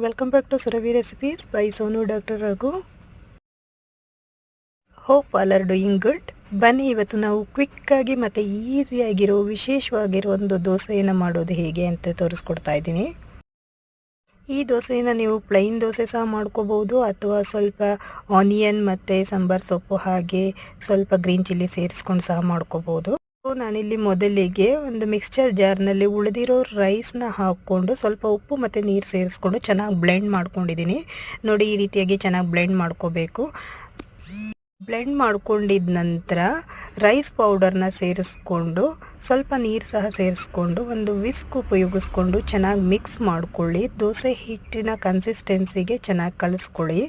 Welcome back to Suravi recipes by Sonu doctor Raghu. Hope all are doing good. ಬನ್ನಿ ಇವತ್ತು ನಾವು ಕ್ವಿಕ್ಕಾಗಿ ಮತ್ತು ಈಸಿಯಾಗಿರೋ ವಿಶೇಷವಾಗಿರೋ ಒಂದು ದೋಸೆಯನ್ನು ಮಾಡೋದು ಹೇಗೆ ಅಂತ ತೋರಿಸ್ಕೊಡ್ತಾ ಇದ್ದೀನಿ. ಈ ದೋಸೆಯನ್ನು ನೀವು ಪ್ಲೈನ್ ದೋಸೆ ಸಹ ಮಾಡ್ಕೋಬೋದು, ಅಥವಾ ಸ್ವಲ್ಪ ಆನಿಯನ್ ಮತ್ತು ಸಾಂಬಾರ್ ಸೊಪ್ಪು ಹಾಗೆ ಸ್ವಲ್ಪ ಗ್ರೀನ್ ಚಿಲ್ಲಿ ಸೇರಿಸ್ಕೊಂಡು ಸಹ ಮಾಡ್ಕೋಬೋದು. ನಾನಿಲ್ಲಿ ಮೊದಲಿಗೆ ಒಂದು ಮಿಕ್ಸ್ಚರ್ ಜಾರ್ನಲ್ಲಿ ಉಳಿದಿರೋ ರೈಸ್ನ ಹಾಕ್ಕೊಂಡು ಸ್ವಲ್ಪ ಉಪ್ಪು ಮತ್ತು ನೀರು ಸೇರಿಸ್ಕೊಂಡು ಚೆನ್ನಾಗಿ ಬ್ಲೆಂಡ್ ಮಾಡ್ಕೊಂಡಿದ್ದೀನಿ. ನೋಡಿ, ಈ ರೀತಿಯಾಗಿ ಚೆನ್ನಾಗಿ ಬ್ಲೆಂಡ್ ಮಾಡ್ಕೋಬೇಕು. ಬ್ಲೆಂಡ್ ಮಾಡ್ಕೊಂಡಿದ ನಂತರ ರೈಸ್ ಪೌಡರ್ನ ಸೇರಿಸ್ಕೊಂಡು ಸ್ವಲ್ಪ ನೀರು ಸಹ ಸೇರಿಸ್ಕೊಂಡು ಒಂದು ವಿಸ್ಕ್ ಉಪಯೋಗಿಸ್ಕೊಂಡು ಚೆನ್ನಾಗಿ ಮಿಕ್ಸ್ ಮಾಡ್ಕೊಳ್ಳಿ. ದೋಸೆ ಹಿಟ್ಟಿನ ಕನ್ಸಿಸ್ಟೆನ್ಸಿಗೆ ಚೆನ್ನಾಗಿ ಕಲಿಸ್ಕೊಳ್ಳಿ.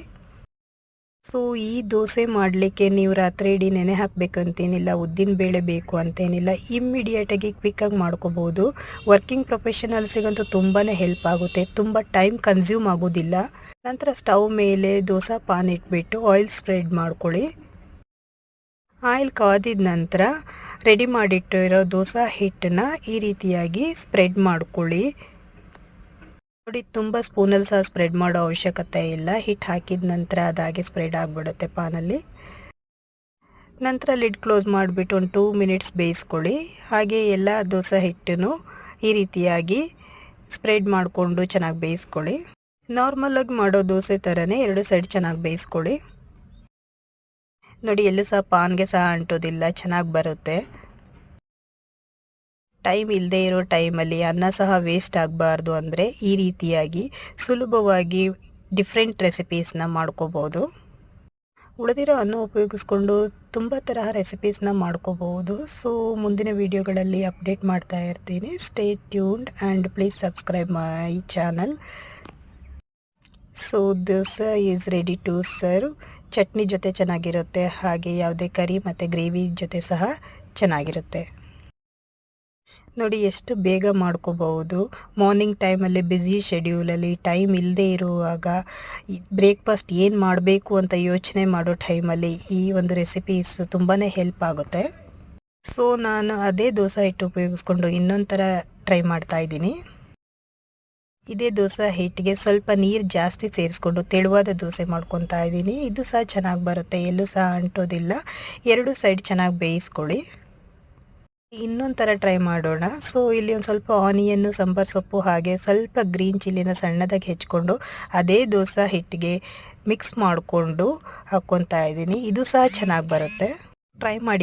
ಸೊ ಈ ದೋಸೆ ಮಾಡಲಿಕ್ಕೆ ನೀವು ರಾತ್ರಿ ಇಡೀ ನೆನೆ ಹಾಕಬೇಕಂತೇನಿಲ್ಲ, ಉದ್ದಿನ ಬೇಳೆ ಬೇಕು ಅಂತೇನಿಲ್ಲ, ಇಮ್ಮಿಡಿಯೇಟಾಗಿ ಕ್ವಿಕ್ಕಾಗಿ ಮಾಡ್ಕೋಬೋದು. ವರ್ಕಿಂಗ್ ಪ್ರೊಫೆಷನಲ್ಸಿಗಂತೂ ತುಂಬಾ ಹೆಲ್ಪ್ ಆಗುತ್ತೆ, ತುಂಬ ಟೈಮ್ ಕನ್ಸ್ಯೂಮ್ ಆಗೋದಿಲ್ಲ. ನಂತರ ಸ್ಟವ್ ಮೇಲೆ ದೋಸೆ ಪಾನ್ ಇಟ್ಬಿಟ್ಟು ಆಯಿಲ್ ಸ್ಪ್ರೆಡ್ ಮಾಡ್ಕೊಳ್ಳಿ. ಆಯಿಲ್ ಕಾದಿದ ನಂತರ ರೆಡಿ ಮಾಡಿಟ್ಟಿರೋ ದೋಸೆ ಹಿಟ್ಟನ್ನ ಈ ರೀತಿಯಾಗಿ ಸ್ಪ್ರೆಡ್ ಮಾಡ್ಕೊಳ್ಳಿ. ನೋಡಿ, ತುಂಬ ಸ್ಪೂನಲ್ಲಿ ಸಹ ಸ್ಪ್ರೆಡ್ ಮಾಡೋ ಅವಶ್ಯಕತೆ ಇಲ್ಲ. ಹಿಟ್ಟು ಹಾಕಿದ ನಂತರ ಅದಾಗೆ ಸ್ಪ್ರೆಡ್ ಆಗಿಬಿಡುತ್ತೆ ಪಾನಲ್ಲಿ. ನಂತರ ಲಿಡ್ ಕ್ಲೋಸ್ ಮಾಡಿಬಿಟ್ಟು ಒಂದು 2 ಮಿನಿಟ್ಸ್ ಬೇಯಿಸ್ಕೊಳ್ಳಿ. ಹಾಗೆ ಎಲ್ಲ ದೋಸೆ ಹಿಟ್ಟನ್ನು ಈ ರೀತಿಯಾಗಿ ಸ್ಪ್ರೆಡ್ ಮಾಡಿಕೊಂಡು ಚೆನ್ನಾಗಿ ಬೇಯಿಸ್ಕೊಳ್ಳಿ. ನಾರ್ಮಲಾಗಿ ಮಾಡೋ ದೋಸೆ ಥರನೇ ಎರಡು ಸೈಡ್ ಚೆನ್ನಾಗಿ ಬೇಯಿಸ್ಕೊಳ್ಳಿ. ನೋಡಿ, ಎಲ್ಲೂ ಸಹ ಪಾನ್ಗೆ ಸಹ ಅಂಟೋದಿಲ್ಲ, ಚೆನ್ನಾಗಿ ಬರುತ್ತೆ. ಟೈಮ್ ಇಲ್ಲದೆ ಇರೋ ಟೈಮಲ್ಲಿ ಅನ್ನ ಸಹ ವೇಸ್ಟ್ ಆಗಬಾರ್ದು ಅಂದರೆ ಈ ರೀತಿಯಾಗಿ ಸುಲಭವಾಗಿ ಡಿಫ್ರೆಂಟ್ ರೆಸಿಪೀಸ್ನ ಮಾಡ್ಕೋಬೋದು. ಉಳಿದಿರೋ ಅನ್ನ ಉಪಯೋಗಿಸ್ಕೊಂಡು ತುಂಬ ತರಹ ರೆಸಿಪೀಸ್ನ ಮಾಡ್ಕೋಬಹುದು. ಸೊ ಮುಂದಿನ ವಿಡಿಯೋಗಳಲ್ಲಿ ಅಪ್ಡೇಟ್ ಮಾಡ್ತಾ ಇರ್ತೀನಿ. Stay tuned and please subscribe my channel. So dosa is ready to serve. Chutney ಜೊತೆ ಚೆನ್ನಾಗಿರುತ್ತೆ, ಹಾಗೆ ಯಾವುದೇ ಕರಿ ಮತ್ತು ಗ್ರೇವಿ ಜೊತೆ ಸಹ ಚೆನ್ನಾಗಿರುತ್ತೆ. ನೋಡಿ, ಎಷ್ಟು ಬೇಗ ಮಾಡ್ಕೋಬಹುದು. ಮಾರ್ನಿಂಗ್ ಟೈಮಲ್ಲಿ ಬ್ಯುಸಿ ಶೆಡ್ಯೂಲಲ್ಲಿ ಟೈಮ್ ಇಲ್ಲದೆ ಇರುವಾಗ ಬ್ರೇಕ್ಫಾಸ್ಟ್ ಏನು ಮಾಡಬೇಕು ಅಂತ ಯೋಚನೆ ಮಾಡೋ ಟೈಮಲ್ಲಿ ಈ ಒಂದು ರೆಸಿಪೀಸ್ ತುಂಬಾ ಹೆಲ್ಪ್ ಆಗುತ್ತೆ. ಸೊ ನಾನು ಅದೇ ದೋಸೆ ಹಿಟ್ಟು ಉಪಯೋಗಿಸ್ಕೊಂಡು ಇನ್ನೊಂದು ಥರ ಟ್ರೈ ಮಾಡ್ತಾ ಇದ್ದೀನಿ. ಇದೇ ದೋಸೆ ಹಿಟ್ಟಿಗೆ ಸ್ವಲ್ಪ ನೀರು ಜಾಸ್ತಿ ಸೇರಿಸ್ಕೊಂಡು ತೆಳುವಾದ ದೋಸೆ ಮಾಡ್ಕೊತಾ ಇದ್ದೀನಿ. ಇದು ಸಹ ಚೆನ್ನಾಗಿ ಬರುತ್ತೆ, ಎಲ್ಲೂ ಸಹ ಅಂಟೋದಿಲ್ಲ. ಎರಡು ಸೈಡ್ ಚೆನ್ನಾಗಿ ಬೇಯಿಸ್ಕೊಳ್ಳಿ. ಇನ್ನೊಂದು ಥರ ಟ್ರೈ ಮಾಡೋಣ. ಸೊ ಇಲ್ಲಿ ಒಂದು ಸ್ವಲ್ಪ ಆನಿಯನ್ನು, ಸಾಂಬಾರ್ ಸೊಪ್ಪು ಹಾಗೆ ಸ್ವಲ್ಪ ಗ್ರೀನ್ ಚಿಲ್ಲಿನ ಸಣ್ಣದಾಗಿ ಹೆಚ್ಕೊಂಡು ಅದೇ ದೋಸೆ ಹಿಟ್ಟಿಗೆ ಮಿಕ್ಸ್ ಮಾಡಿಕೊಂಡು ಹಾಕ್ಕೊತಾ ಇದ್ದೀನಿ. ಇದು ಸಹ ಚೆನ್ನಾಗಿ ಬರುತ್ತೆ, ಟ್ರೈ ಮಾಡಿ.